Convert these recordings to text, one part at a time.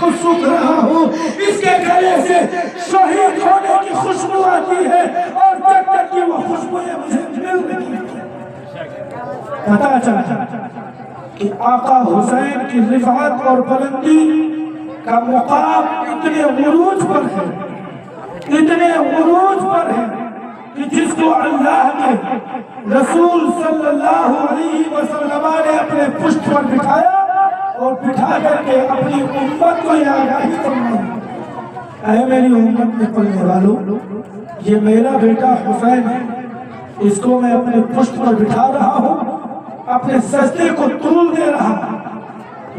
کو سوکھ رہا ہوں، اس کے گلے سے شہید ہونے کی خوشبو آتی ہے اور جب تک کہ وہ خوشبوئیں مجھے مل رہی ہیں۔ پتہ چلا کہ آقا حسین کی رفعت اور بلندی کا مقام اتنے عروج پر ہے، اتنے عروج پر ہے کہ جس کو اللہ کے رسول صلی اللہ علیہ وسلم نے اپنے پشت پر بٹھایا اور بٹھا کر کے اپنی امت کو یہ آگاہی فرمائی، اے میری امت میں پلنے والوں، یہ میرا بیٹا حسین ہے، اس کو میں اپنے پشت پر بٹھا رہا ہوں، اپنے سجدے کو طول دے رہا ہوں،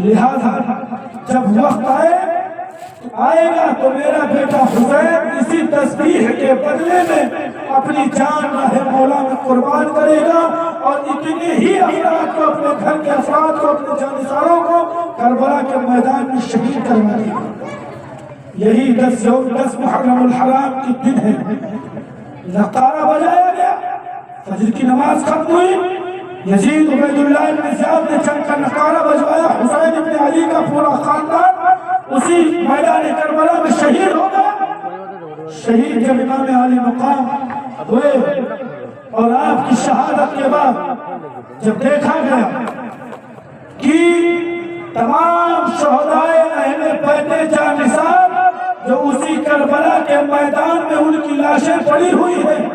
لہذا جب وقت آئے گا تو میرا بیٹا حسین اسی تسبیح کے بدلے میں اپنی جان راہ مولا میں قربان کرے گا اور اتنے ہی افراد کو، اپنے گھر کے افراد کو، اپنے جانثاروں کو کربلا کے میدان میں شہید کروا دے گا۔ یہی 10 محرم الحرام کی دن ہے، نقارہ بجایا گیا، فجر کی نماز ختم ہوئی، یزید عبید اللہ بن زیاد نے چل کر نقارہ بجوایا، حسین ابن علی کا پورا خاندان اسی میدان کربلا میں شہید ہو گیا۔ شہید جب امام علی مقام ہوئے اور آپ کی شہادت کے بعد جب دیکھا گیا کہ تمام شہدائے اہل بیت جانثار جو اسی کربلا کے میدان میں ان کی لاشیں پڑی ہوئی ہیں،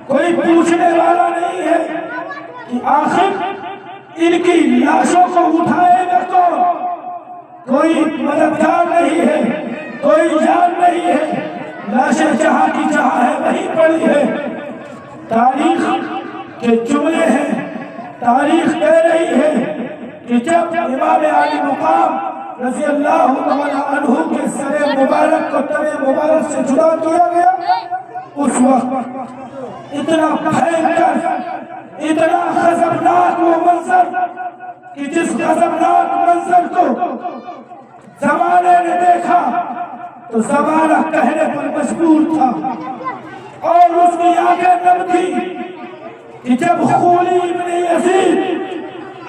کوئی پوچھنے والا نہیں ہے کہ آخر ان کی لاشوں کو اٹھائے گا کون؟ کوئی مددگار نہیں ہے، کوئی جان نہیں ہے، لاشیں جہاں کی جہاں ہے وہیں پڑی ہے۔ تاریخ کے جملے ہیں، تاریخ کہہ رہی ہے کہ جب امام علی مقام رضی اللہ عنہ کے سر مبارک کو تن مبارک سے جدا کیا گیا، اس وقت اتنا بھینکر، اتنا غضبناک وہ منظر کہ جس غضبناک منظر کو زمانے نے دیکھا تو زمانہ کہنے پر مجبور تھا اور اس کی آنکھیں نم تھی کہ جب خولی ابن یزید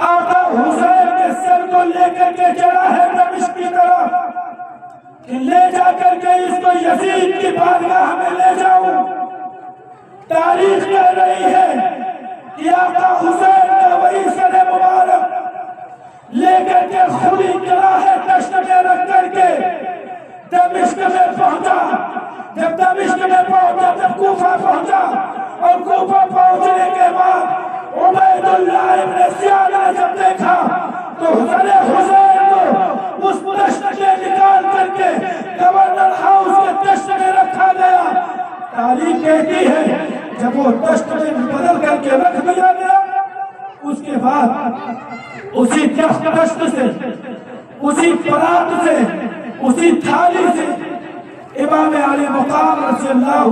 آقا حسین کے سر کو لے کر کے چڑھا ہے دمشق کی طرف کہ لے جا کر کے اس کو یزید کی بارگاہ میں لے جاؤں، تاریخ کہہ رہی ہے کہ آقا حسین کا وہی سر مبارک لے کر کے خولی قلعہ دشت میں رکھ کر کے دمشق میں پہنچا۔ جب دمشق میں پہنچا، جب کوفہ پہنچا اور کوفہ پہنچنے کے بعد عبید اللہ ابن زیاد نے جب دیکھا تو حضرت حسین کو اس دشت سے نکال کر کے گورنر ہاؤس کے دشت میں رکھا گیا۔ تاریخ کہتی ہے جب وہ دشت میں بدل کر کے رکھ دیا گیا، اس کے بعد اسی دشت سے، اسی پرات سے، اسی تھالی سے امام علی مقام رضی اللہ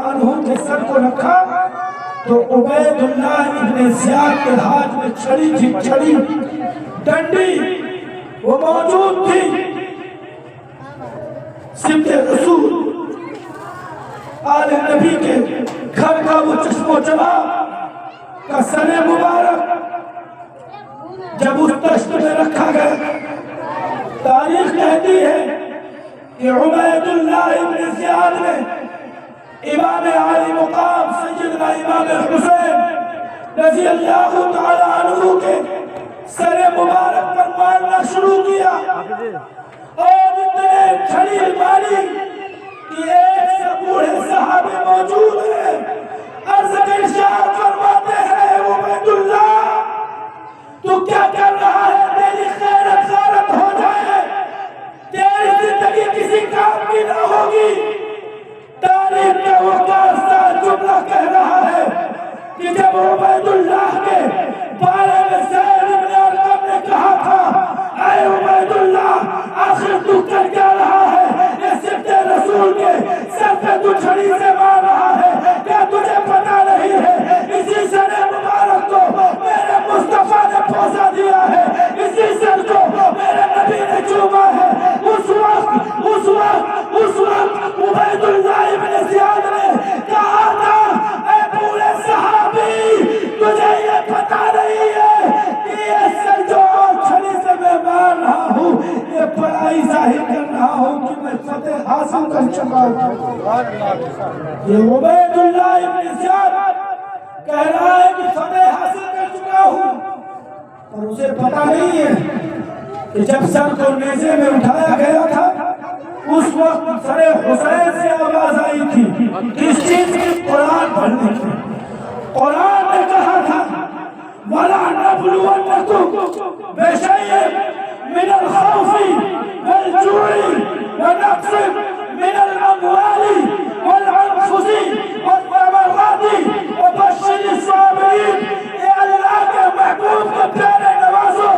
عنہ کے سر کو رکھا تو عبید اللہ ابن زیاد کے ہاتھ میں چھڑی ڈنڈی وہ موجود تھی، سمت رسول آل نبی کے گھر کا وہ چشم و چراغ کا سر مبارک جب اس دشت میں رکھا گیا، تاریخ کہتی ہے کہ عبید اللہ ابن زیاد نے امام علی مقام سیدنا امام حسین رضی اللہ تعالی عنہ کے سر مبارک پر مارنا شروع کیا اور اتنے چھڑی ماری کہ ایک سے بوڑھے صحابی موجود ہیں، عرض کے ارشاد فرماتے ہیں عبید اللہ تو کیا کر رہا ہے؟ تیری خیرت غارت ہو جائے، تیری زندگی کسی کام کی نہ ہوگی۔ تاریخ کا وہ کارساز جملہ کہہ رہا ہے کہ جب عبید اللہ کے بارے میں زید بن ارقم نے کہا تھا اے عبید اللہ آخر تو کر کیا رہا ہے؟ یہ صرف رسول کے سر پہ تو چھڑی سے مار رہا ہے، کیا تجھے پتا نہیں ہے اسی سر مبارک کو میرے مصطفیٰ نے پوسا دیا ہے، اسی سر کو میرے نبی نے چوما ہے۔ اس وقت عبید اللہ ابن زیاد نے کہا تھا اے بوڑھے صحابی تجھے یہ پتا نہیں ہے کہ یہ سر جو چھڑی سے میں مار رہا ہوں یہ بڑائی ظاہر کرنا فتح حاصل کر چکا ہوں۔ یہ عبید اللہ ابن زیاد کہہ رہا ہے کہ فتح حاصل کر چکا ہوں، اور اسے پتہ نہیں ہے کہ جب سر کو نیزے میں اٹھایا گیا تھا اس وقت سر حسین سے آواز آئی تھی کس چیز کی؟ قرآن پڑھنے کی۔ قرآن نے کہا تھا وَلَا نَبْلُوَنَّكُمْ بِشَيْءٍ مِّنَ الْخَوْفِ وَالْجُوعِ وَنَقْصٍ مِّنَ الْأَمْوَالِ وَالْأَنفُسِ وَالثَّمَرَاتِ وَبَشِّرِ الصَّابِرِينَ۔ اے اللہ کے محبوب کے پیارے نوازو،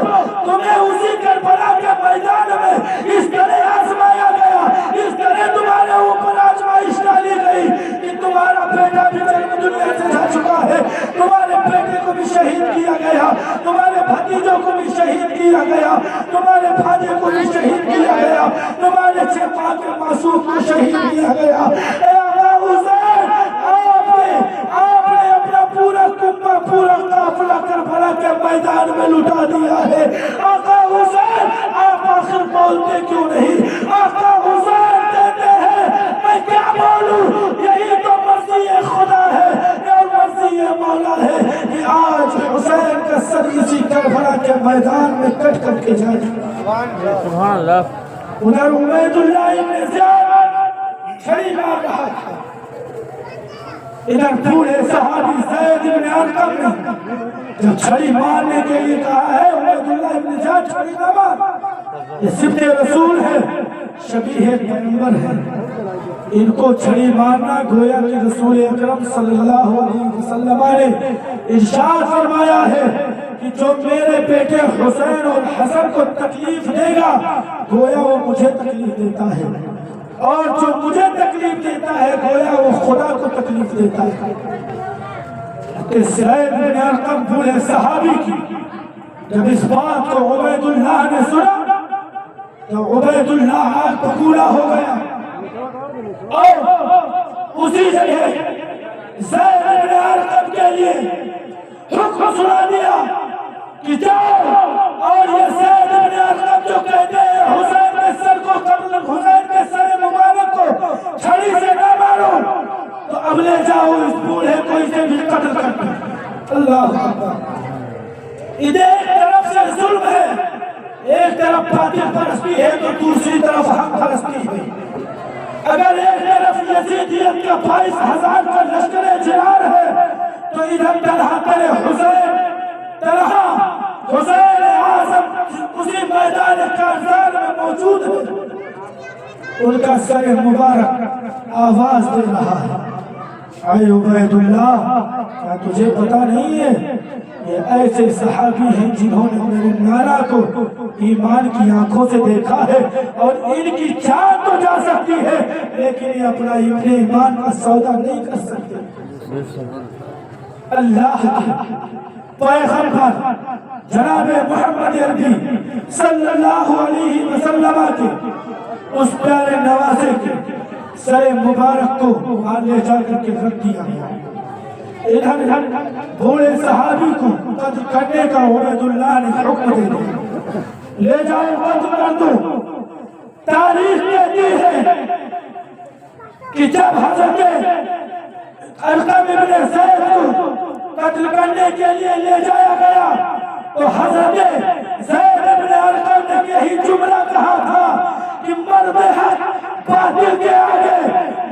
تمہیں اسی کربلا کے میدان میں اس طرح آزمایا گیا، اس طرح تمہارے اوپر آزمائش ڈالی گئی کہ تمہارا بیٹا بھی دنیا سے جا چکا ہے، تمہارے بیٹے کو بھی شہید کیا گیا، تمہارے بھتیجوں کو بھی شہید کیا گیا، تمہارے بھانجے کو بھی شہید کیا گیا، تمہارے 6 ماہ کے معصوم کو شہید کیا گیا۔ اے آقا حسین، آپ نے اپنا پورا کنبہ، پورا قافلہ کربلا کے میدان میں لٹا دیا ہے۔ آقا حسین، آپ آخر بولتے کیوں نہیں؟ آقا حسین کہتے ہیں میں کیا بولوں، یہی تو مرضی خدا ہے اور مرضی مولا ہے کہ آج حسین کا سر اسی کربلا کے میدان میں کٹ کٹ کے جائے۔ سبحان اللہ۔ ادھر عبید اللہ ابن زیاد چھڑی مار رہا تھا، ادھر پورے صحابی زید ابن ارقم نے جب چھڑی مارنے کے لیے کہا ہے عبید اللہ ابن زیاد چھڑی نہ مار، یہ صفت رسول ہے، شبیہ پیغمبر ہے، ان کو چھڑی مارنا گویا کہ رسول اکرم صلی اللہ علیہ وسلم نے ارشاد فرمایا ہے کہ جو میرے بیٹے حسین اور حسن کو تکلیف دے گا گویا وہ مجھے تکلیف دیتا ہے، اور جو مجھے تکلیف دیتا ہے گویا وہ خدا کو تکلیف دیتا ہے۔ کہ زید بن ارقم پورے صحابی کی جب اس بات کو عبید اللہ نے سنا تو عبید اللہ آج پکولا ہو گیا، اور اسی جگہ زید بن ارقم کے لیے حکم سنا دیا کہ جاؤ اور یہ زید بن ارقم جو کہتے ہیں حسین کے سر کو قتل، حسین کے سر مبارک کو چھڑی سے نہ مارو، تو اب لے جاؤ اس بوڑھے کو، اسے بھی قتل کر دو۔ اللہ ادھر ایک طرف سے ظلم ہے، ایک طرف باطل پرستی ہے تو دوسری طرف حق پرستی ہے۔ اگر ایک طرف یزیدیت کا 22,000 کا لشکر جرار ہے تو ادھر طلحہ ترے حسین، طلحہ حسین اعظم اسی میدان کارزار میں موجود ہے، ان کا سر مبارک آواز دے رہا ہے اے عبید اللہ، کیا تجھے پتا نہیں ہے یہ ایسے صحابی ہیں جنہوں نے میرے نانا کو ایمان کی آنکھوں سے دیکھا ہے، اور ان کی جان تو جا سکتی ہے لیکن یہ اپنا ایمان کا سودا نہیں کر سکتے۔ اللہ کے پیغمبر جناب محمد عربی صلی اللہ علیہ وسلم کے اس پیارے نوازے کے سر مبارک کو وہاں لے جا کر کے رکھ دیا گیا۔ ادھر بوڑھے صحابی کو قتل کرنے کا عبید اللہ نے حکم دے دیا، لے جاؤ قتل کر دو۔ تاریخ کہتی ہے کہ جب حضرت ارقم ابن زید کو قتل کرنے کے لیے لے جایا گیا تو حضرت زید ابن ارقم نے یہی جملہ کہا تھا کہ مرد حق باطل کے آگے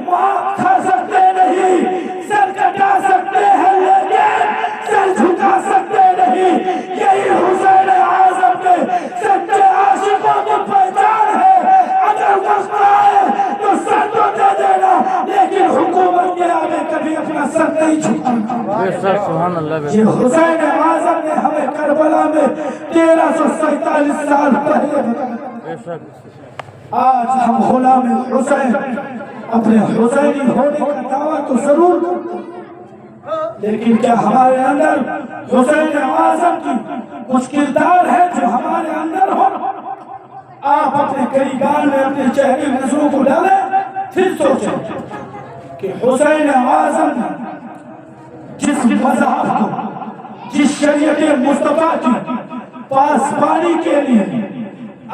ماں کھا سکتے نہیں، سر کٹا سکتے ہیں لیکن سر جھکا سکتے نہیں۔ یہی حسین اعظم کے سچے عاشقوں کی پہچان ہے۔ اگر وقت آئے تو سر تو دے دینا لیکن حکومت کے آگے کبھی اپنا سر نہیں جھکانا۔ یہ حسین اعظم نے ہمیں کربلا میں 1347 سال پہلے بتایا۔ آج ہم غلام حسین اپنے حسینی ہونے کا دعویٰ تو ضرور کرتے ہیں، لیکن کیا ہمارے اندر حسین اعظم کی کچھ کردار ہے جو ہمارے اندر ہو؟ آپ اپنے قریبان میں اپنے چہرے نظروں کو ڈالیں، پھر سوچیں کہ حسین اعظم نے جس مذہب کو، جس شریعت مصطفیٰ کی پاسبانی کے لیے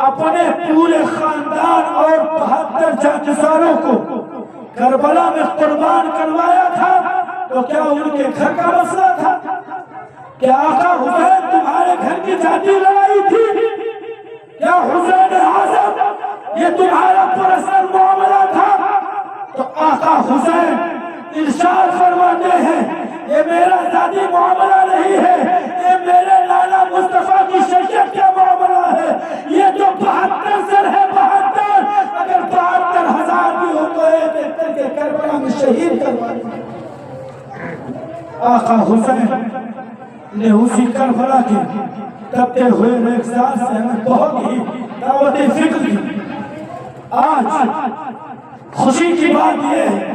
اپنے پورے خاندان اور 72 جانساروں کو کربلا میں قربان کروایا تھا، تو کیا ان کے گھر کا مسئلہ تھا؟ کیا آقا حسین تمہارے گھر کی ذاتی لڑائی تھی؟ کیا حسین اعظم یہ تمہارا پرسنل معاملہ تھا؟ تو آقا حسین ارشاد فرماتے ہیں یہ میرا ذاتی معاملہ نہیں ہے، یہ میرے لالا مصطفیٰ کی شریعت کا معاملہ ہے۔ یہ جو 72 سر ہے، 72 اگر 72,000 بھی ہو تو ایک ایک کر کے کربلا میں شہید کروا دیں۔ آقا حسین نے اسی کربلا کے تپتے ہوئے ریگزار سے ہمیں بہت ہی دعوت فکر دی۔ آج خوشی کی بات یہ ہے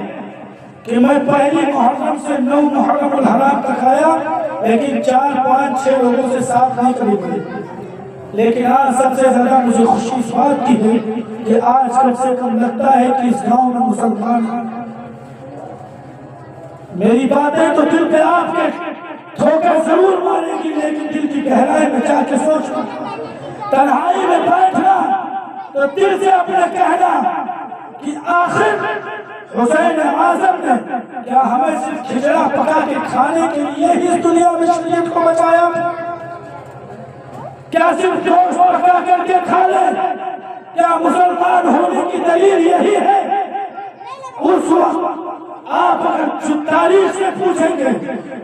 کہ میں پہلی محرم سے 9 محرم الحرام تک آیا، لیکن 4 5 6 لوگوں سے ساتھ نہیں کری پڑی۔ لیکن آج سب سے زیادہ مجھے خوشی اس بات کی ہے کہ آج کم سے کم لگتا ہے کہ اس گاؤں میں مسلمان ہیں۔ میری باتیں تو دل پہ آپ کے دھوکہ ضرور مارے گی، لیکن دل کی گہرائی میں جا کے سوچنا، تنہائی میں بیٹھنا تو دل سے اپنے کہنا کہ آخر حسین اعظم نے کیا ہمیں صرف کھچڑا پکا کے کھانے کے لیے ہی اس دنیا میں شریعت کو بچایا؟ کیا صرف گوشت پکا کر کے کھا لیں؟ کیا مسلمان ہونے کی دلیل یہی ہے؟ اس وقت آپ اگر تاریخ سے پوچھیں گے،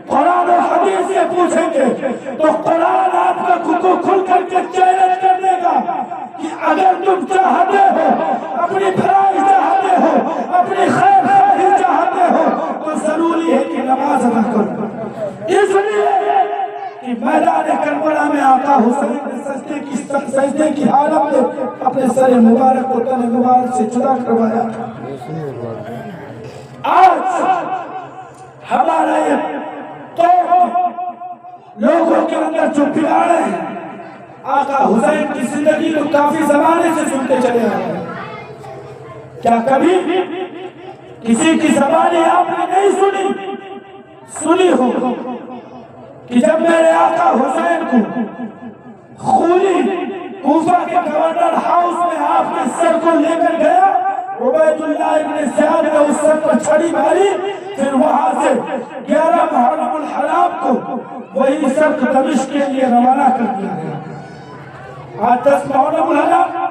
قرآن و حدیث سے پوچھیں گے، تو قرآن آپ کا کو کھل کر کے چیلنج کر دے گا کہ اگر تم چاہتے ہو، اپنی بھلائی چاہتے ہو، اپنی خیر خواہی چاہتے ہو، تو ضروری ہے کہ نماز ادا کرو۔ اس لیے کہ میدان کربلا میں آقا حسین نے سجدے کی حالت میں اپنے سر مبارک کو تن مبارک سے جدا کروایا۔ آج ہمارا یہ قوم لوگوں کے اندر جو بگاڑے ہیں، آقا حسین کی زندگی کو کافی زمانے سے سنتے چلے آئے ہیں۔ کیا کبھی کسی کی زبانی آپ نے نہیں سنی ہو کہ جب میرے آقا حسین کو خولی کوفہ کے گورنر ہاؤس میں آپ کے سر کو لے کر گیا، عبید اللہ ابن زیاد نے اس سر پر چھڑی ماری، پھر وہاں سے 11 محرم الحرام کو وہی سر دمشق کے لیے روانہ کر دیا گیا۔ آج 10 محرم الحرام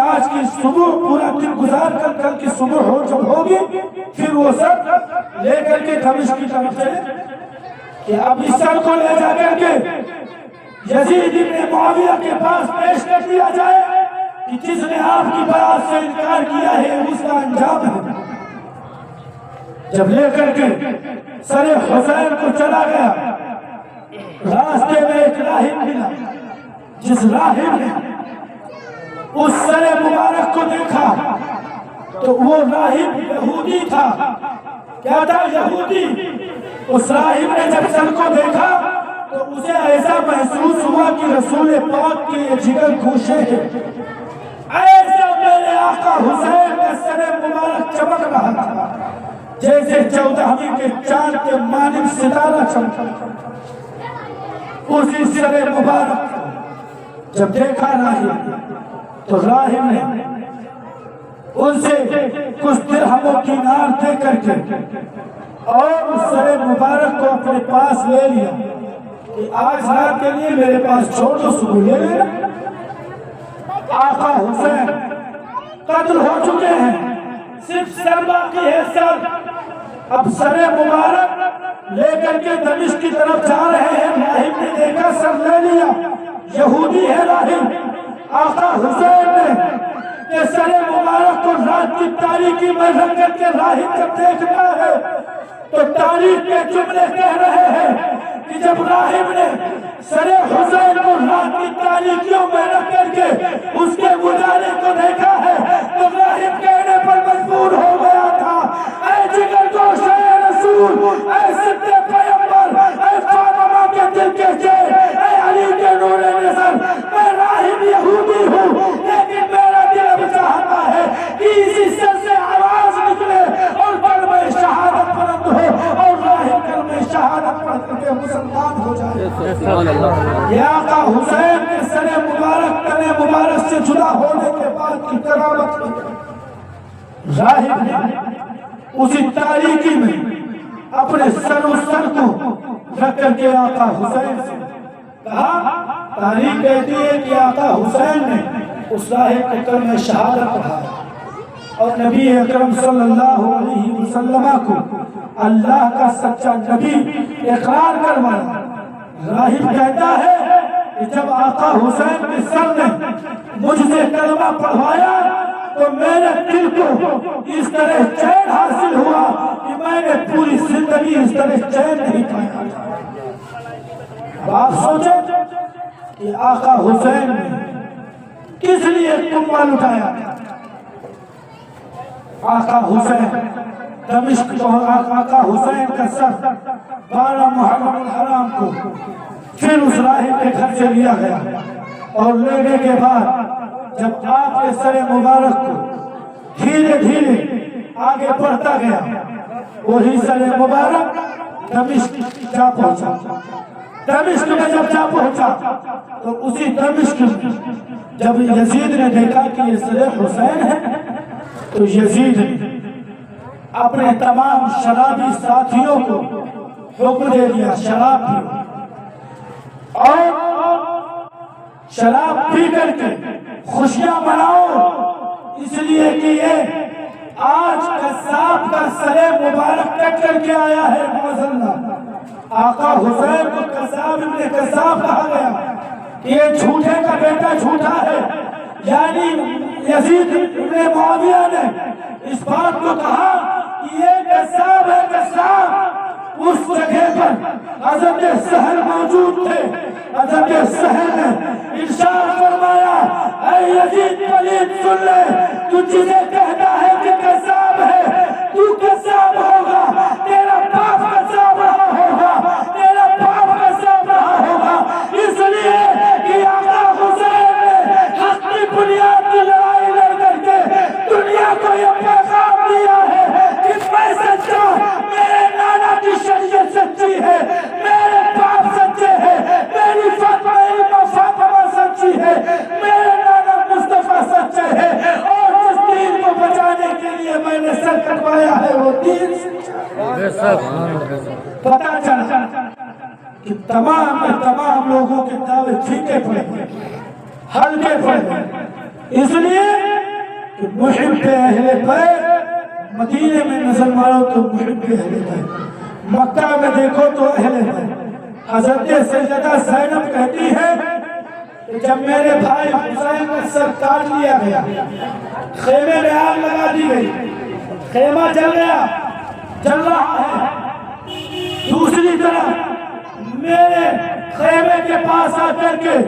آج کی صبح پورا دن گزار کر کل کی صبح جب ہوگی، پھر وہ سر لے کر کے دمشق کی طرف چلے کہ اب اس سر کو لے جا کر کے یزید ابن معاویہ کے پاس پیش کر دیا جائے کہ جس نے آپ کی بیعت سے انکار کیا ہے اس کا انجام ہے۔ جب لے کر کے سر حسین کو چلا گیا، راستے میں ایک راہب ملا، جس راہب نے اس سر مبارک کو دیکھا تو وہ راہب یہودی تھا۔ کیا تھا؟ یہودی۔ اس راہب نے جب سر کو دیکھا تو اسے ایسا محسوس ہوا کہ رسول پاک کے جگر گوشے ہیں۔ ایسا میرے آقا حسین کا سر مبارک چمک رہا تھا جیسے 14ویں کے چاند کے مانند ستارہ چمکا۔ اسی سر مبارک جب دیکھا راہب تو راہب نے ان سے کچھ درہم و دینار دے کر کے اور اس سر مبارک کو اپنے پاس لے لیا کہ آج رات کے لیے میرے پاس چھوڑ دو، صبح لے لینا۔ آقا حسین قتل ہو چکے ہیں، صرف سر باقی ہے، سر۔ اب سر مبارک لے کر کے دمشق کی طرف جا رہے ہیں، راہب نے دیکھا سر لے لیا، یہودی ہے راہب۔ آقا حسین نے کہ سر مبارک کو رات کی تاریکی میں رکھ کر کے راہب جب دیکھنا ہے تو تاریخ کے جملے کہہ رہے ہیں کہ جب راہب نے سر حسین کو رات کی تاریکیوں میں رکھ کر کے اس کے گزارے کو دیکھا ہے تو راہب کہنے پر مجبور ہو گیا تھا، اے جگر گوش اے رسول، اے صدق پیغمبر، اے فاطمہ کے دل کے چین، اے علی کے نور نظر، میں راہب یہودی ہوں لیکن میرا دل اب چاہتا ہے کہ اسی سر سے آواز نکلے اور کلمہ شہادت بلند ہو اور راہب کلمہ شہادت پڑھ کر کے مسلمان ہو جائے۔ یہ آقا حسین کے سر مبارک تن مبارک سے جدا کے بعد کی کرامت کی راہب نے اسی تاریکی میں اپنے سر و سر کو رکھ کر کے آقا حسین سے کہا، تاریخ کہتی ہے کہ آقا حسین نے اس راہب کو کلمہ شہادت پڑھا اور نبی اکرم صلی اللہ علیہ وسلم کو اللہ کا سچا نبی اقرار کروایا۔ راہب کہتا ہے کہ جب آقا حسین کے سر نے مجھ سے کلمہ پڑھوایا تو میرے دل کو اس طرح چین حاصل ہوا کہ میں نے پوری زندگی اس طرح چین نہیں پایا۔ اب آپ سوچیں کہ آقا حسین نے کس لیے کنبہ لٹایا؟ آقا حسین دمشق کو آقا حسین کا سر 12 محرم الحرام کو پھر اس راہب کے گھر سے لیا گیا اور لینے کے بعد جب آپ کے سر مبارک کو دھیرے دھیرے آگے بڑھتا گیا وہی سر مبارک دمشق جا پہنچا۔ دمشق میں جب جا پہنچا تو اسی دمشق میں جب یزید نے دیکھا کہ یہ سر حسین ہے تو یزید نے اپنے تمام شرابی ساتھیوں کو حکم دے دیا شراب پیو اور شراب پی کر کے خوشیاں مناؤ، اس لیے کہ یہ آج قصاب کا سر مبارک کٹ کر کے آیا ہے۔ معاذاللہ آقا حسین کو قصاب ابن قصاب کہا گیا کہ یہ جھوٹے کا بیٹا جھوٹا ہے، یعنی یزید ابن معاویہ نے اس بات کو کہا کہ یہ قصاب ہے قصاب۔ اس جگہ پر حضرت سہل موجود تھے۔ حضرت سہل نے ارشاد فرمایا، اے یزید پلید سن لے، تو جسے کہتا ہے کہ قصاب ہے، تو قصاب ہوگا، تیرا باپ قصاب رہا ہوگا، تیرا باپ قصاب رہا ہوگا، اس لیے کہ آقا حسین نے حق کی بنیاد کی لڑائی لڑ کر کے دنیا کو یہ پیغام دیا ہے کہ میں سچا، میرے نانا کی شریعت سچی ہے، میرے باپ سچے ہیں، میری فاطمہ سچی ہے، میرے نانا مصطفیٰ سچے ہیں، اور جس دین کو بچانے کے لیے میں نے سر کٹوایا ہے وہ دین سچا ہے۔ پتہ چلا کہ تمام لوگوں کے دعوے پھیکے پڑے ہلکے پڑے، اس لیے کہ محب اہل بیت مدینے میں نظر مارو تو محب اہل بیت، مکہ میں دیکھو تو اہل بیت۔ حضرت سیدہ زینب کہتی ہے کہ جب میرے بھائی حسین کا سر کاٹ لیا گیا، خیمے میں آگ لگا دی گئی، خیمہ جل گیا، جل رہا ہے، دوسری طرف میرے خیمے کے پاس آ کر کے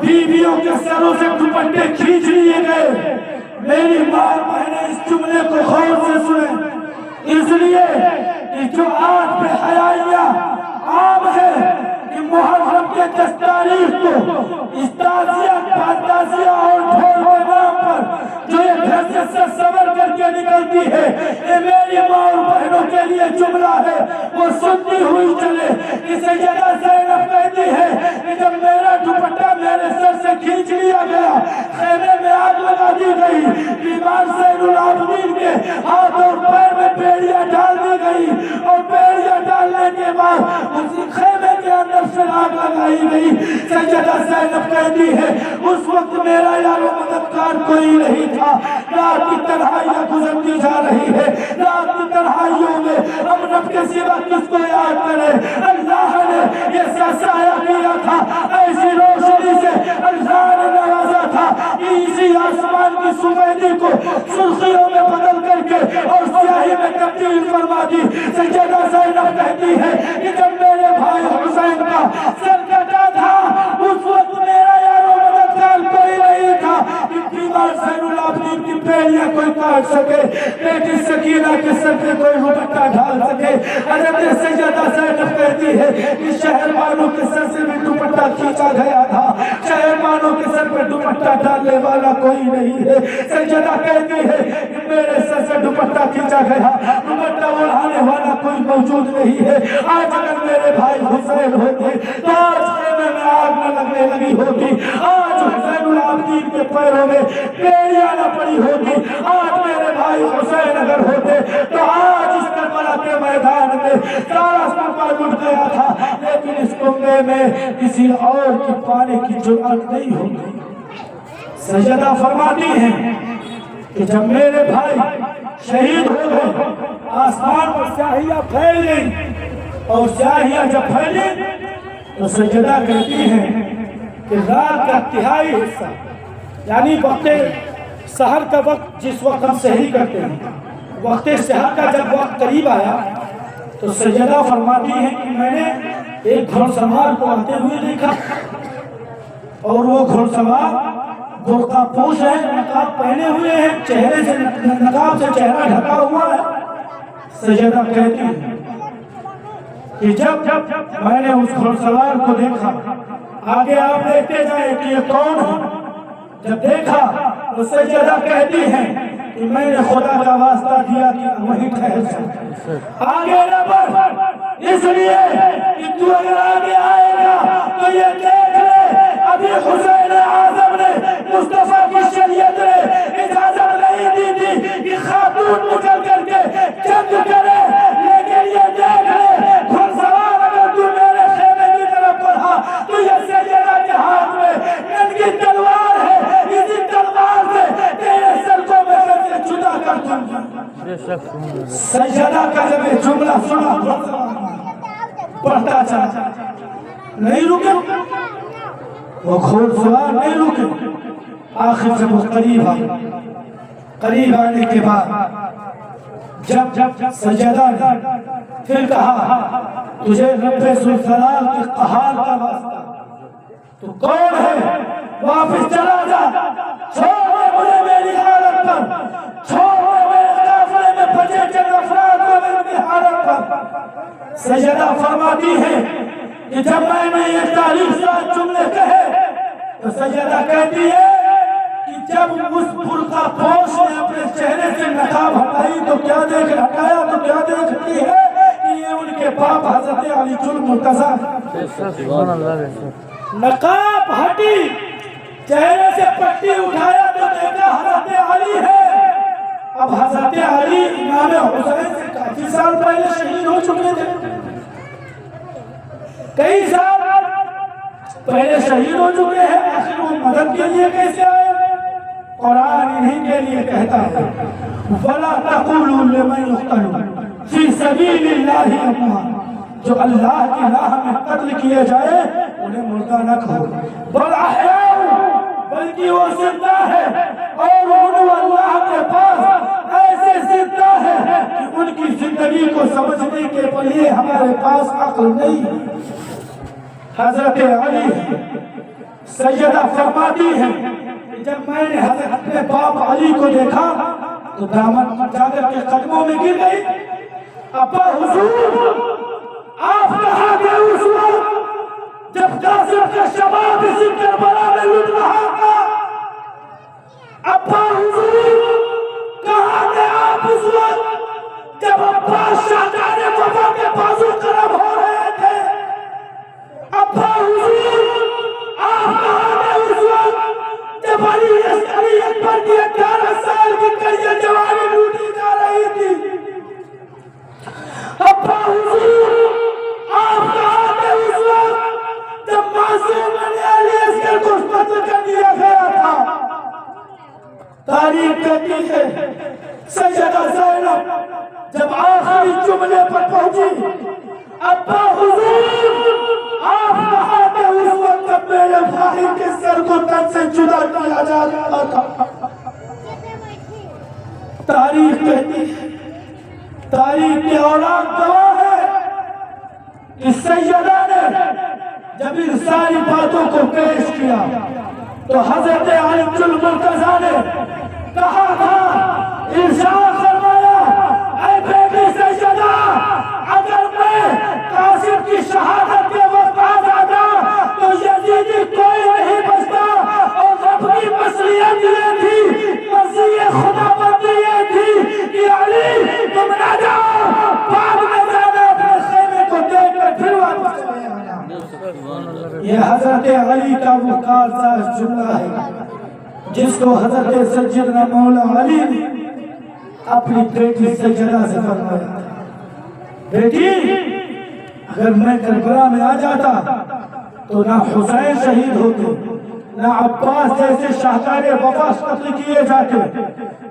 بیویوں کے سروں سے دوپٹے کھینچ لیے گئے۔ میری ماں بہنیں اس جملے کو غور سے سنیں، اس لیے کہ جو آج بے حیائیاں عام ہے کہ محرم کے 10 تاریخ کو اس تعزیہ فانتازیہ اور ڈھول کے نام پر جو یہ گھر سے سر سور کر کے نکلتی ہے، یہ میری ماں اور بہنوں کے لیے جملہ ہے، وہ سنتی ہوئی چلے۔ کہ سیدہ زینب کہتی ہے کہ جب میرا دوپٹہ میرے سر سے کھینچ لیا گیا، خیمے میں آگ لگا دی گئی، بیمار زین العابدین کے ہاتھ اور پیر میں بیڑیاں ڈال دی گئی، اور بیڑیاں ڈالنے کے بعد اس خیمے کے اندر سے آگ لگائی گئی۔ سیدہ زینب کہتی ہے اس وقت میرا یار و مددگار کوئی نہیں تھا، رات کی تنہائیاں گزرتی جا رہی ہے، رات کی تنہائیوں میں ہم رب کے سوا کس کو یاد کرے؟ اللہ نے یہ سایہ کیا تھا، ایسی روشنی سے اللہ نے نوازا تھا کہ اسی آسمان کی سفیدی کو سرخیوں میں بدل کر کے اور سیاہی میں تبدیل فرما دی۔ سیدہ زینب کہتی ہے کہ جب میرے بھائی حسین کا سر کٹا تھا اس وقت میرا یار و مددگار کوئی نہیں تھا کہ بیمار زین العابدین کی بیڑیاں کوئی کاٹ سکے، بیٹی سکینہ کے سر پہ کوئی دوپٹہ ڈال سکے۔ حضرت سیدہ زینب کہتی ہے کہ شہربانوں کے سر سے بھی دوپٹہ کھینچا گیا تھا، شہربانوں کے سر پہ دوپٹہ ڈالنے والا کوئی نہیں ہے۔ سیدہ کہتی ہے کہ میرے سر سے دوپٹہ کھینچا گیا، دوپٹہ اڑانے والا کوئی موجود نہیں ہے۔ آج اگر میرے بھائی حسین ہوتے تو آج خیمے میں آگ نہ لگنے لگی ہوتی، آج حسین العابدین کے پیروں میں بیڑیاں نہ پڑی ہوتی، آج میرے بھائی حسین اگر ہوتے تو آج اس کربلا کے میدان میں سارا صحابہ لٹ گیا تھا، لیکن اس کنبے میں کسی اور کی پانے کی جرأت نہیں ہوتی۔ سیدہ فرماتی ہیں کہ جب میرے بھائی شہید ہو گئے، آسمان پر سیاہیاں پھیل گئی، اور سیاہیاں جب پھیلی تو سیدہ کہتی ہیں کہ رات کا تہائی حصہ، یعنی وقت سحر کا وقت، جس وقت ہم سحری کرتے ہیں، وقت سحر کا جب وقت قریب آیا تو سیدہ فرماتی ہیں کہ میں نے ایک گھڑ سوار کو آتے ہوئے دیکھا، اور وہ گھڑ سوار برقع پوش ہے، نقاب پہنے ہوئے ہیں، چہرے سے نقاب سے چہرہ ڈھکا ہوا ہے۔ سیدہ کہتی ہیں کہ جب میں نے اس گھڑ سوار کو دیکھا، آگے آپ دیکھتے جائیں کہ یہ کون ہے، جب دیکھا تو سیدہ کہتی ہیں کہ میں نے خدا کا واسطہ دیا کہ وہیں ٹھہر جائے، آگے نہ بڑھ، اس لیے کہ تو اگر آگے آئے گا تو یہ دیکھ لے ابھی حسین اعظم نے، مصطفیٰ کی شریعت نے اجازت نہیں دی تھی کہ خاتون نکل کر کے جنگ کرے، لیکن یہ دیکھ لے گھڑ سوار اگر تو میرے خیمے کی طرف بڑھا تو یہ سیدہ کے ہاتھ میں ننگی تلوار ہے، اسی تلوار سے تیرے سر کو میں سے جدا کر دوں گا۔ سیدہ کا جب یہ جملہ سنا پڑھتا چلا، نہیں رکے وہ گھوڑ سوار، نہیں رکے، آخر جب وہ قریب آئے، قریب آنے کے بعد جب سیدہ نے پھر کہا تجھے رب ذوالجلال کے قہار کا واسطہ، تو کون ہے، واپس چلا جا، چھوڑ دے مجھے میری حالت پر، چھوڑ دے میرے قافلے میں بچے چند افراد کو میری حالت پر۔ سیدہ فرماتی ہے کہ جب میں نے یہ 40 جملے کہے تو سیدہ کہتی ہے کہ جب اس برقع پوش نے اپنے چہرے سے نقاب ہٹائی تو کیا ہٹایا تو کیا دیکھتی ہے کہ یہ ان کے باپ حضرت علی المرتضیٰ، نقاب ہٹی، چہرے سے پٹی اٹھایا تو دیکھا حضرت علی ہے۔ اب حضرت علی امام حسین سے کافی سال پہلے شہید ہو چکے تھے، کئی سال پہلے شہید ہو چکے ہیں، آخر وہ مدد کے لیے کیسے آئے؟ قرآن انہی کے لیے کہتا ہے وَلَا تَقُولُوا لِمَنْ يُقْتَلُ فِي سَبِيلِ اللَّهِ أَمْوَاتٌ، جو اللہ کی راہ میں قتل کیے جائے انہیں مردہ نہ کہو، بل احیاء، بلکہ وہ زندہ ہے، اور ان اللہ کے پاس ایسے زندہ ہے کہ ان کی زندگی کو سمجھنے کے لیے ہمارے پاس عقل نہیں۔ حضرت علی، سیدہ فرماتی ہے کہ جب میں نے حضرت اپنے باپ علی کو دیکھا تو دامن جاگر کے قدموں میں گر گئی، ابا حضور آپ کہاں گئے اس وقت جب قاسم کا شباب اسی کربلا میں لٹ رہا تھا؟ ابا حضور کہاں گئے آپ اس وقت جب عباس شاہجہاں وفا کے بازو قلم ہو رہے تھے؟ ابا حضور آپ کہاں گئے اس وقت جب علی اکبر کی 18 سال کی کڑی جوانی لوٹی جا رہی تھی؟ ابا حضور آپ کہاں گئے اس وقت جب معصوم علی اصغر کو قتل کر دیا گیا تھا؟ تاریخ کہتی ہے سیدہ زینب جب آخری جملے پر پہنچی، ابا حضور آپ کہاں گئے اس وقت جب میرے بھائی کے سر کو تن سے جدا کیا جا رہا تھا؟ تاریخ کہتی ہے، تاریخ کی اولاد گواہ ہے کہ سیدہ نے جب ان ساری باتوں کو پیش کیا تو حضرت علی المرتضیٰ نے کہا تھا، ارشاد فرمایا، اے بیٹی سیدہ اگر میں قاسم کی شہادت کے وقت آ جاتا تو یزیدی کوئی نہیں بچتا، اور رب کی مصلحت یہ تھی، مسیح خدا بندی یہ تھی کہ علی تم نہ جاؤ، بعد میں جانا اپنے خیمے کو دیکھ کر پھر واپس چلے آنا۔ یہ حضرت علی کا وہ کارساز جملہ ہے جس کو حضرت سیدنا مولا علی نے اپنی بیٹی سیدہ سے فرمایا تھا، بیٹی اگر میں کربلا میں آ جاتا تو نہ حسین شہید ہوتے، نہ عباس جیسے شاہکار وفا قتل کیے جاتے،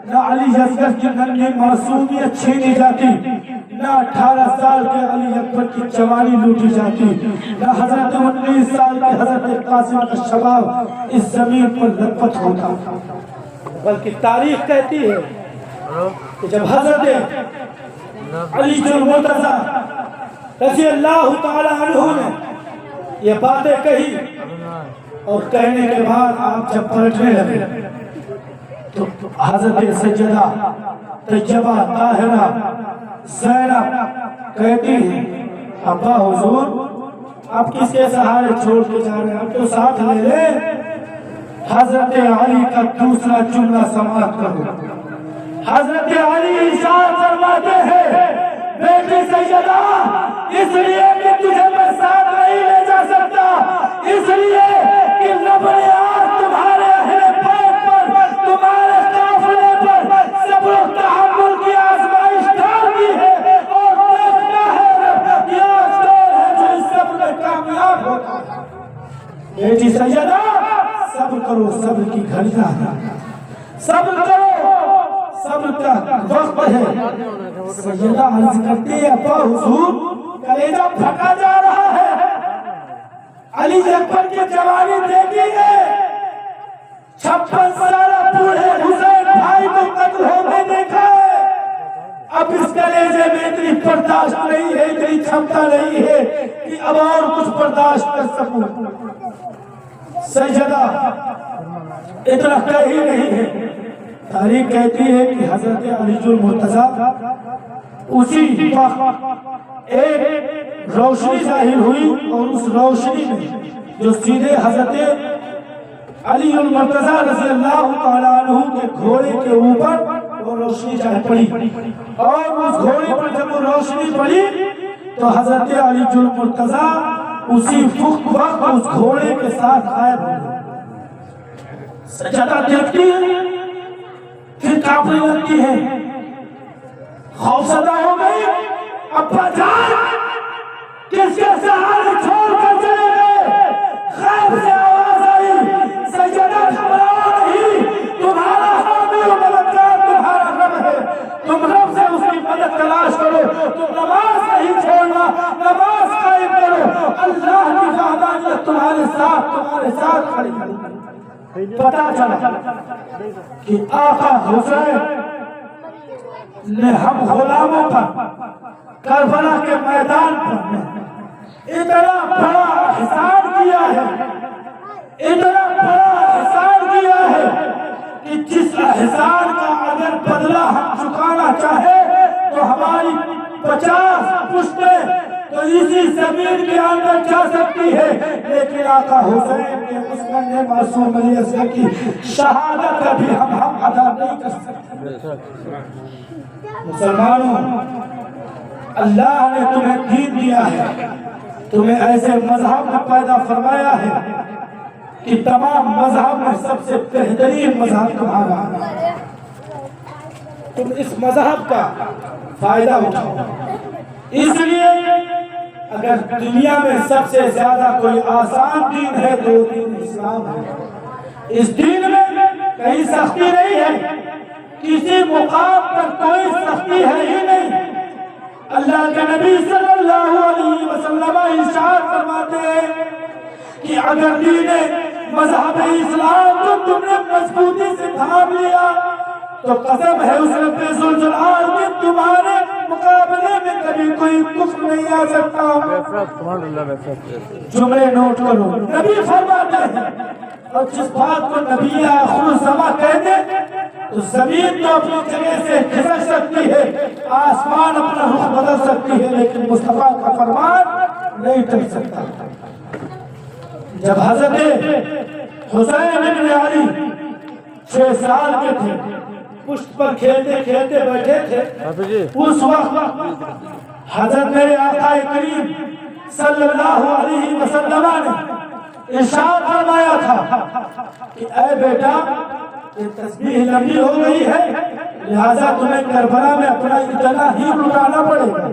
نہ علی اصغر کی ننھی معصومیت چھینی جاتی، نہ 18 سال کے علی اکبر کی جوانی لوٹی جاتی، نہ حضرت 19 سال کے حضرت قاسم کا شباب اس زمین پر لطفت ہوتا، بلکہ تاریخ کہتی ہے کہ جب حضرت علی المرتضیٰ رضی اللہ تعالی عنہ نے یہ باتیں کہی اور کہنے کے بعد آپ جب پلٹنے لگے تو حضرت سیدہ طیبہ طاہرہ زینب کہتی ہیں ابا حضور آپ کس کے سہارے چھوڑ کے جا رہے ہیں، آپ تو ساتھ لے لیں۔ حضرت علی کا دوسرا جملہ سماعت کرو۔ حضرت علی ارشاد فرماتے ہیں بیٹی سیدہ اس لیے کہ تجھے میں ساتھ نہیں لے جا سکتا، اس لیے کہ رب نے آج تمہارے اہل بیت پر، تمہارے قافلے پر صبر و تحمل کی آزمائش ڈال دی ہے، اور دیکھتا ہے رب کی آزمائش ہے جو اس صبر میں کامیاب ہوتا ہے۔ بیٹی سیدہ صبر کرو، صبر کی گھڑیاں ہیں، صبر کرو، صبر کا وقت ہے۔ سیدہ عرض کرتی ہے ابا حضور کلیجہ پھٹا جا رہا ہے، علی اکبر کی جوانی دیکھی ہے، 56 سالہ بوڑھے حسین بھائی کو قتل ہوتے دیکھا ہے، اب اس کلیجے میں اتنی برداشت نہیں ہے، اتنی چھمتا نہیں ہے کہ اب اور کچھ برداشت کر سکوں۔ سیدہ اتنا کہی نہیں ہے۔ تاریخ کہتی ہے کہ حضرت علی المرتضیٰ اسی وقت ایک روشنی ظاہر ہوئی اور اس روشنی میں جو سیدھے حضرت علی المرتضیٰ رضی اللہ تعالیٰ عنہ کے گھوڑے کے اوپر وہ روشنی جا پڑی، اور اس گھوڑے پر جب وہ روشنی پڑی تو حضرت علی المرتضیٰ اسی وقت اس گھوڑے کے ساتھ غائب ہو گئے۔ سجدہ دیکھتی ہے پھر کانپنے لگتی ہے، خوف زدہ ہو گئی، ابا جان کس کے سہارے چھوڑ کر چلے گئے؟ غیب سے آواز آئی سیدہ گھبراؤ نہیں، تمہارا حامی و مددگار تمہارا رب ہے، تم رب سے اس کی مدد تلاش کرو، تم نماز نہیں چھوڑنا، نماز قائم کرو، اللہ کی وحدانیت تمہارے ساتھ کھڑی ہے۔ پتا چلا کہ آقا حسین نے ہم غلاموں پر کربلا کے میدان پر اتنا بڑا احسان کیا ہے، اتنا بڑا احسان کیا ہے کہ جس احسان کا اگر بدلہ ہم چکانا چاہے تو ہماری 50 پشتیں تو اسی زمین کے اندر جا سکتی ہے، لیکن آقا حسین کے مسلم معصوم علی اصغر کی شہادت بھی ہم ادا نہیں کر سکتے۔ مسلمانوں اللہ نے تمہیں دین دیا ہے، تمہیں ایسے مذہب میں پیدا فرمایا ہے کہ تمام مذہب میں سب سے بہترین مذہب تمہارا ہے، تم اس مذہب کا فائدہ اٹھاؤ۔ اس لیے اگر دنیا میں سب سے زیادہ کوئی آسان دین ہے تو دین اسلام ہے۔ اس دین میں کہیں سختی نہیں ہے، کسی مقام پر کوئی سختی ہے ہی نہیں۔ اللہ کے نبی صلی اللہ علیہ وسلم ارشاد فرماتے ہیں کہ اگر دین مذہب اسلام کو تم نے مضبوطی سے تھام لیا تو قسم ہے اس رب ذوالجلال کہ تمہارے مقابلے میں کبھی کوئی کفر نہیں آ سکتا۔ جملے نوٹ کرو، نبی فرماتے ہیں، اور جس بات کو نبی آخر الزمان کہتے تو زمین تو اپنی جگہ سے کھسک سکتی ہے، آسمان اپنا رخ بدل سکتی ہے، لیکن مصطفیٰ کا فرمان نہیں ٹل سکتا۔ جب حضرت حسین ابن علی 6 سال کے تھے، پشت پر کھیلتے کھیلتے بیٹھے تھے، اس وقت حضرت میرے آقا کریم صلی اللہ علیہ وسلم نے ارشاد فرمایا تھا کہ اے بیٹا کہ تسبیح لمبی ہو گئی ہے، لہذا تمہیں کربلا میں اپنا اتنا ہی لٹانا پڑے گا۔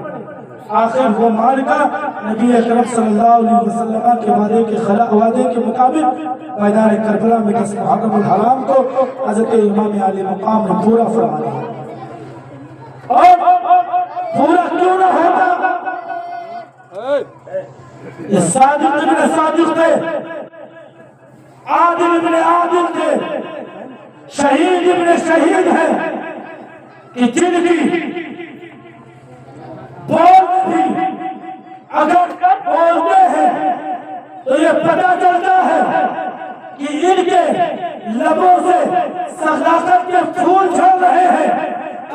آخر وہ معرکہ نبی اکرم صلی اللہ علیہ وسلم کے وعدے کے مطابق میدان کربلا میں 10 محرم الحرام کو حضرت امام علی مقام نے پورا فرما دیا۔ اور پورا کیوں نہ ہوتا؟ یہ صادق ابن صادق تھے، عادل ابن عادل تھے، شہید ابن شہید ہیں کہ جن کی بول بھی اگر بولتے ہیں تو یہ پتہ چلتا ہے کہ ان کے لبوں سے صداقت کے پھول جھڑ رہے ہیں۔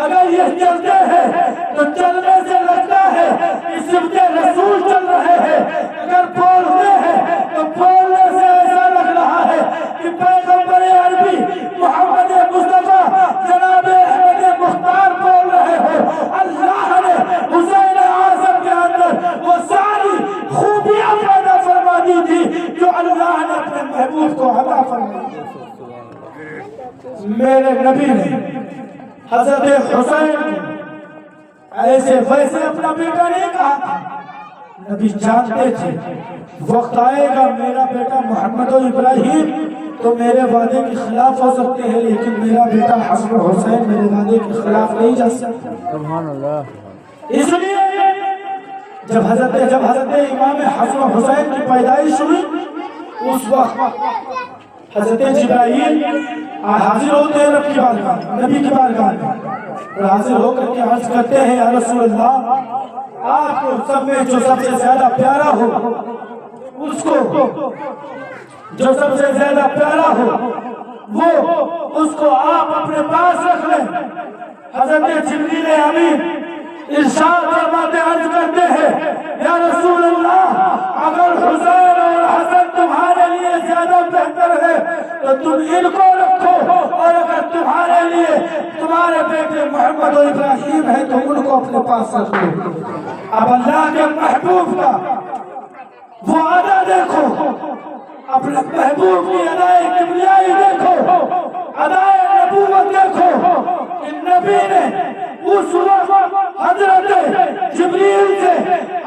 اگر یہ چلتے ہیں تو چلنے سے لگتا ہے کہ سمت رسول چل رہے ہیں، اگر بولتے ہیں تو بولنے سے ایسا لگ رہا ہے کہ پیغمبر عربی محمد مصطفیٰ جناب احمد مختار بول رہے ہو۔ اللہ نے حسین اعظم کے اندر وہ ساری خوبیاں پیدا فرما دی تھی جو اللہ نے اپنے محبوب کو عطا فرمائی تھی۔ میرے نبی نے حضرت حسین کو ایسے ویسے اپنا بیٹا نہیں کہا تھا، نبی جانتے تھے وقت آئے گا میرا بیٹا محمد و ابراہیم تو میرے وعدے کے خلاف ہو سکتے ہیں، لیکن میرا بیٹا حسن حسین میرے وعدے کے خلاف نہیں جا سکتا۔ سبحان اللہ۔ اس لیے جب حضرت امام حسن حسین کی پیدائش ہوئی، اس وقت حضرت جبرائیل حاضر ہوتے ہیں رب کی بارگاہ میں، نبی کی بارگاہ میں، اور حاضر ہو کر کے عرض کرتے ہیں یا رسول اللہ، آپ کو سب میں جو سب سے زیادہ پیارا ہو، اس کو جو سب سے زیادہ پیارا ہو وہ اس کو آپ اپنے پاس رکھ لیں۔ حضرت جبریل امین ارشاد فرماتے عرض کرتے ہیں یا رسول اللہ، اگر حسین اور حسن تمہارے لیے زیادہ بہتر ہے تو تم ان کو رکھو، اور اگر تمہارے لیے تمہارے بیٹے محمد و ابراہیم ہیں تو ان کو اپنے پاس رکھو۔ اب اللہ کے محبوب کا وہ ادا دیکھو، اپنے محبوب کی ادائے کبریائی دیکھو، ادائے نبوت دیکھو کہ نبی نے اس وقت حضرت جبریل سے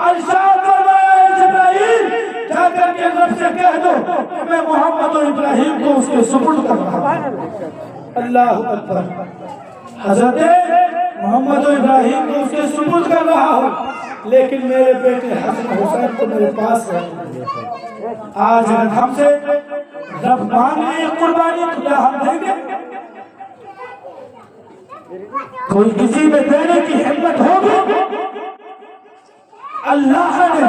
ارشاد فرمایا جبرائیل جا کر کے رب سے کہہ دو کہ میں محمد و ابراہیم کو اس کے سپرد کر رہا ہوں۔ اللہ اکبر۔ حضرت محمد و ابراہیم کو اس کے سپرد کر رہا ہوں، لیکن میرے بیٹے حسن حسین کو میرے پاس رہے۔ آج اگر ہم سے رب مانگ لیے قربانی تو کیا ہم دیں گے؟ کوئی کسی میں دینے کی ہمت ہوگی؟ اللہ نے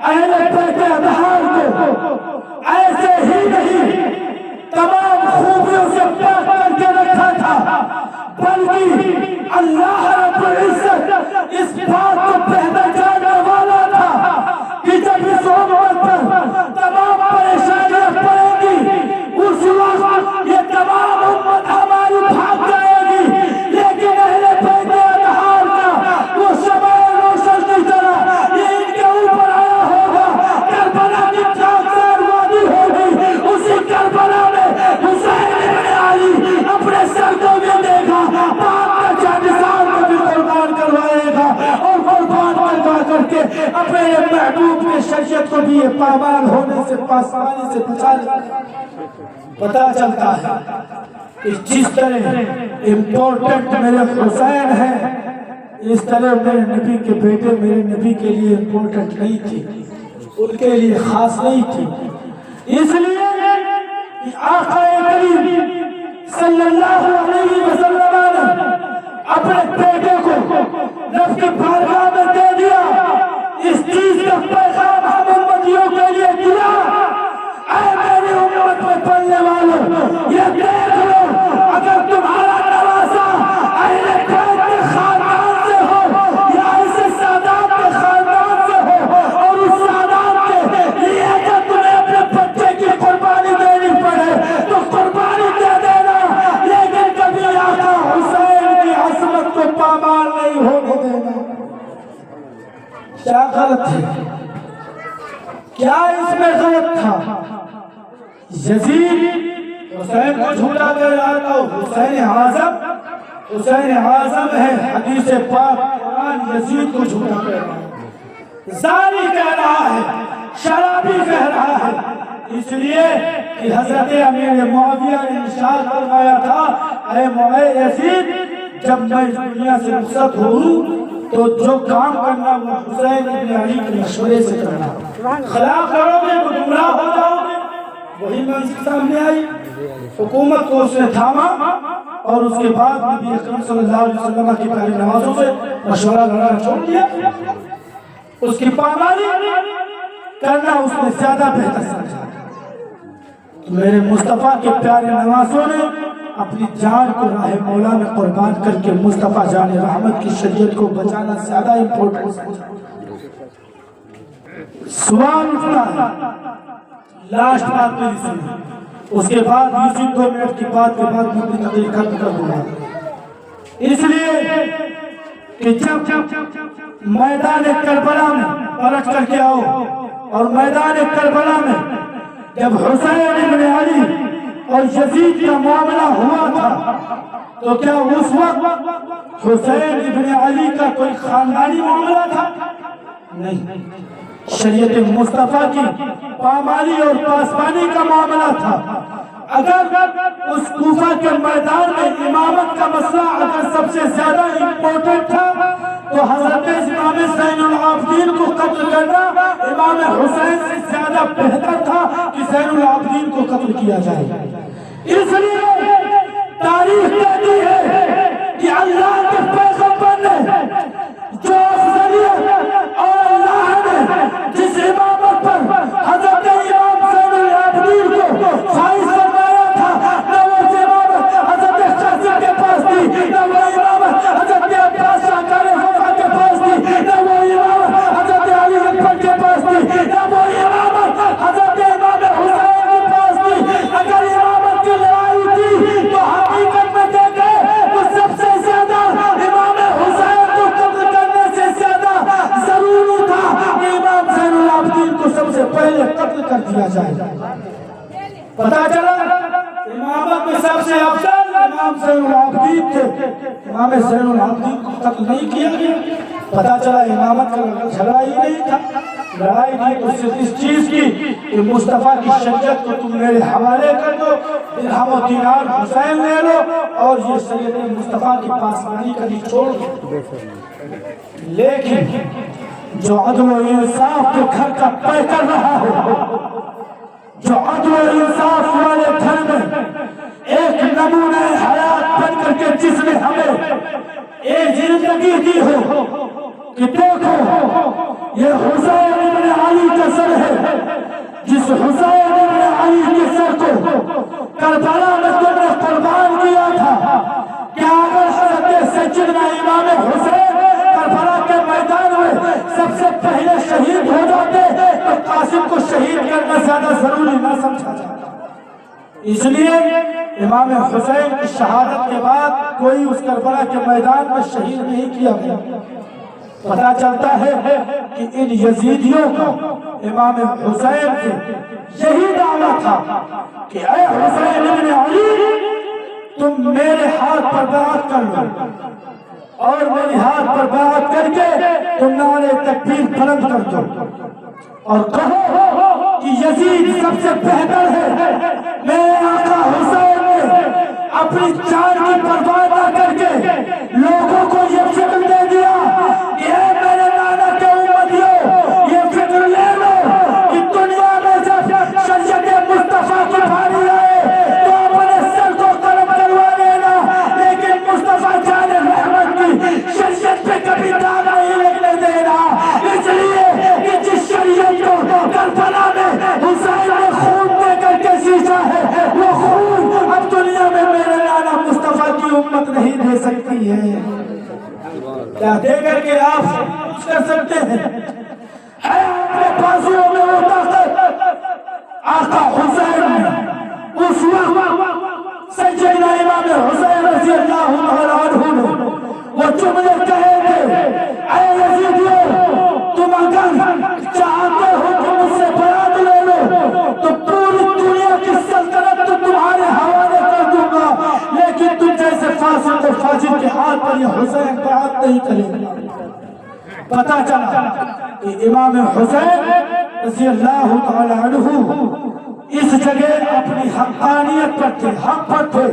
اہل بیت اطہار کو ایسے ہی نہیں تمام خوبیوں سے پاک کر کے رکھا تھا، بلکہ اللہ رب العزت اس بات کو پہنا جانے والا تھا کہ جب اس امت پر تمام پریشانیاں پڑیں گی اس وقت یہ تمام امت ہماری بھاگ جائے گی، لیکن اہل بیت اطہار کا وہ شمع روشن کی طرح یہ ان کے اوپر آیا ہوگا۔ کربلا کی چاکسار وادی ہوگی، اسی کربلا میں حسین ابن علی اپنے سردوں میں دے گا، باپ کا جانسار کو بھی قربان کروائے گا، اور قربان کر کے اپنے محبوب کے شریعت کو بھی یہ پامال ہونے سے پاسبانی سے بچا لے گا۔ پتا چلتا ہے کہ جس طرح امپورٹنٹ میرے حسین ہیں، اس طرح میرے نبی کے بیٹے میرے نبی کے لیے امپورٹنٹ نہیں تھی، ان کے لیے خاص نہیں تھی۔ اس لیے کہ آقا کریم صلی اللہ علیہ وسلم نے اپنے بیٹے کو رب کی بارگاہ میں دے دیا، اس چیز کا پیغام ہم امتیوں کے لیے دیا۔ اے میری امت میں پڑھنے والوں، یہ دیکھ لو، اگر تمہارا نواسا اہل بیت کے خاندان سے ہو یا ایسے سادات کے خاندان سے ہو، اور اس سادات کے لیے اگر تمہیں اپنے بچے کی قربانی دینی پڑے تو قربانی دے دینا، لیکن کبھی آقا حسین کی عظمت کو پامال نہیں ہونے دینا۔ کیا غلط ہے؟ کیا اس میں غلط تھا؟ یزید حسین کو جھوٹا کہہ رہا تھا، حسین اعظم ہے، حدیث پاک قرآن یزید کو جھوٹا کہہ رہا ہے، زانی کہہ رہا ہے، شرابی کہہ رہا ہے، اس لیے کہ حضرت امیر معاویہ نے ارشاد فرمایا تھا، اے معاویہ یزید، جب میں اس دنیا سے رخصت ہوں تو جو کام کرنا وہ حسین ابن علی کے مشورے سے کرنا، خلاف کرو گے تو گمراہ ہو جاؤ گے۔ وہی منصب سامنے آئی، حکومت کو اس نے تھاما اور اس کے بعد نبی اکرم صلی اللہ علیہ وسلم کی پیاری نمازوں سے مشورہ کرنا چھوڑ دیا، اس کی پامالی کرنا اس نے زیادہ بہتر سمجھا۔ میرے مصطفیٰ کے پیارے نوازوں نے اپنی جان کو راہ مولا میں قربان کر کے مصطفیٰ جان رحمت کی شریعت کو بچانا زیادہ امپورٹنٹ سمجھا۔ سوال اٹھتا ہے، لاسٹ بات میری سنیں، اس کے بعد اسی 2 منٹ کی بات کے بعد میں اپنی تقریر ختم کر دوں گا۔ اس لیے کہ جب میدان کربلا میں پلٹ کر کے آؤ، اور میدان کربلا میں جب حسین ابن علی اور یزید کا معاملہ ہوا تھا تو کیا اس وقت حسین ابن علی کا کوئی خاندانی معاملہ تھا؟ نہیں، شریعت مصطفیٰ کی پامالی اور پاسبانی کا معاملہ تھا۔ اگر اس کوفہ کے میدان میں امامت کا مسئلہ اگر سب سے زیادہ امپورٹنٹ تھا تو حضرت امام زین العابدین کو قتل کرنا امام حسین سے زیادہ بہتر تھا کہ زین العابدین کو قتل کیا جائے۔ اس لیے تاریخ کہتی ہے کہ اللہ کے پیغمبر نے جو افضلیت اور اللہ نے جس امامت پر حضرت امام زین العابدین کو فائز فرمایا تھا، نہ وہ امامت حضرت قاسم کے پاس تھی، نہ وہ امامت حضرت عباس شاکر خلیفہ کے پاس تھی، نہ وہ امامت حضرت علی اکبر کے پاس تھی، نہ وہ امامت حضرت امام حسین کے پاس تھی۔ اگر امامت کی لڑائی تھی تو حقیقت میں دیکھیں تو سب سے زیادہ امام حسین کو قتل کرنے سے زیادہ ضروری تھا کہ امام زین العابدین کو سب سے پہلے قتل کر دیا جائے۔ پتا چلا امامت میں سب سے افضل امام زین العابدین تھے، امام زین العابدین کو قتل نہیں کیا گیا۔ پتا چلا امامت کا جھگڑا ہی نہیں تھا، لڑائی تھی تو صرف اس چیز کی کہ مصطفیٰ کی شریعت کو تم میرے حوالے کر دو، درہم و دینار حسین لے لو اور یہ شریعت مصطفیٰ کی پاسبانی کرنی چھوڑ دو۔ لیکن جو عدل و انصاف کے گھر کا پیکر رہا ہو، جو عدل و انصاف والے گھر میں ایک نمونہ حیات بن کر کے جس نے ہمیں ایک زندگی دی ہو کہ دیکھو یہ حسین ابن علی کا سر ہے، جس حسین ابن علی کے سر کو کربلا میں تم نے قربان کیا تھا، کیا اگر حضرت سیدنا امام حسین کربلا کے میدان میں سب سے پہلے شہید ہو جاتے تو قاسم کو شہید کرنا زیادہ ضروری نہ سمجھا جاتا؟ اس لیے امام حسین کی شہادت کے بعد کوئی اس کربلا کے میدان میں شہید نہیں کیا گیا۔ پتا چلتا ہے کہ ان یزیدیوں کا امام حسین سے یہی دعویٰ تھا کہ اے حسین ابن علی، تم میرے ہاتھ پر بیعت کر لو اور میرے ہاتھ پر بیعت کر کے تم نعرہ تکبیر بلند کر دو اور کہو کہ یزید سب سے بہتر ہے۔ میرے آقا حسین نے اپنی جان کی پرواہ نہ کر کے لوگوں کو یہ فکر دے دیا کہ اے میرے نانا کے امتیوں، یہ فکر لے لو کہ دنیا میں جب شریعت مصطفیٰ کی بھاری آئے تو اپنے سر کو قلم کروا لینا، لیکن مصطفیٰ جان رحمت کی شریعت پہ کبھی داغ نہیں لگنے دینا۔ اس لیے کہ جس شریعت کو کربلا میں حسین نے خون دے کر کے سیچا ہے، وہ خون اب دنیا میں میرے نانا مصطفیٰ کی امت نہیں دے سکتی ہے۔ کیا دے کر کے آپ کچھ کر سکتے ہیں؟ ہے آپ کے بازوؤں میں وہ طاقت؟ آقا حسین نے اس وقت سیدنا امام حسین رضی اللہ عنہ نے وہ جملے کہے تھے، اے یزیدیوں، تم اگر چاہتے ہو کہ مجھ سے بیعت لے لو تو پوری دنیا کی سلطنت تو تمہارے حوالے حال پر یہ حسین بات نہیں کرے گا۔ پتہ چلا کہ امام حسین رضی اللہ تعالی عنہ اس جگہ اپنی حقانیت پر تھے، حق پر تھے،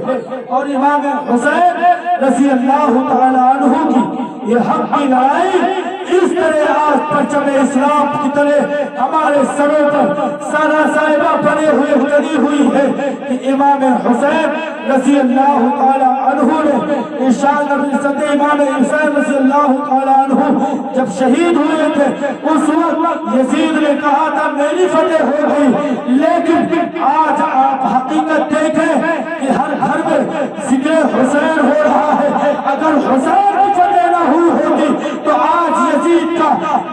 اور امام حسین رضی اللہ تعالی عنہ کی یہ حق کی لڑائی اس طرح آج پرچم اسلام کی طرح ہمارے سروں پر سارا صاحبہ بنے ہوئے چلی ہوئی ہے کہ امام حسین رضی اللہ تعالی عنہ نے ارشاد صد امام حسین رضی اللہ تعالی عنہ جب شہید ہوئے تھے اس وقت یزید نے کہا تھا میری فتح ہو گئی، لیکن آج آپ حقیقت دیکھیں کہ ہر گھر میں ذکر حسین ہو رہا ہے۔ اگر حسین کی فتح نہ ہوئی ہوگی تو آج یزید کا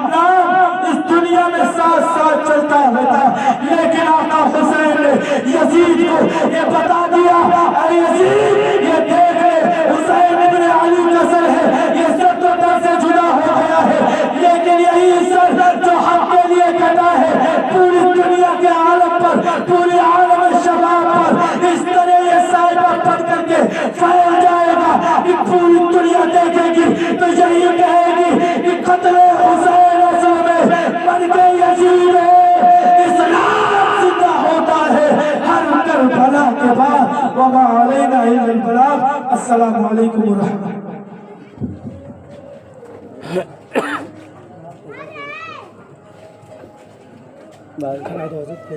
نام اس دنیا میں ساتھ ساتھ چلتا ہوتا، لیکن آقا حسین نے یزید کو یہ بتا دیا، اے یزید یہ دیکھ لے حسین ابن علی کا سر ہے، یہ سر تو در سے جدا ہو گیا ہے، لیکن یہی سر جو حق کے لیے کٹا ہے پوری دنیا کے عالم پر، پوری عالم شباب پر اس طرح یہ صاحبہ پڑھ کر کے پھیل جائے گا کہ پوری دنیا دیکھے گی تو یہی کہے گی کہ قتل حسین اصل میں بن کے یزید ہے، اسلام زندہ ہوتا ہے ہر کربلا کے بعد۔ وما علینا الا البلاغ۔ السلام علیکم ورحمۃ اللہ۔ Vâng, cái này rồi rất là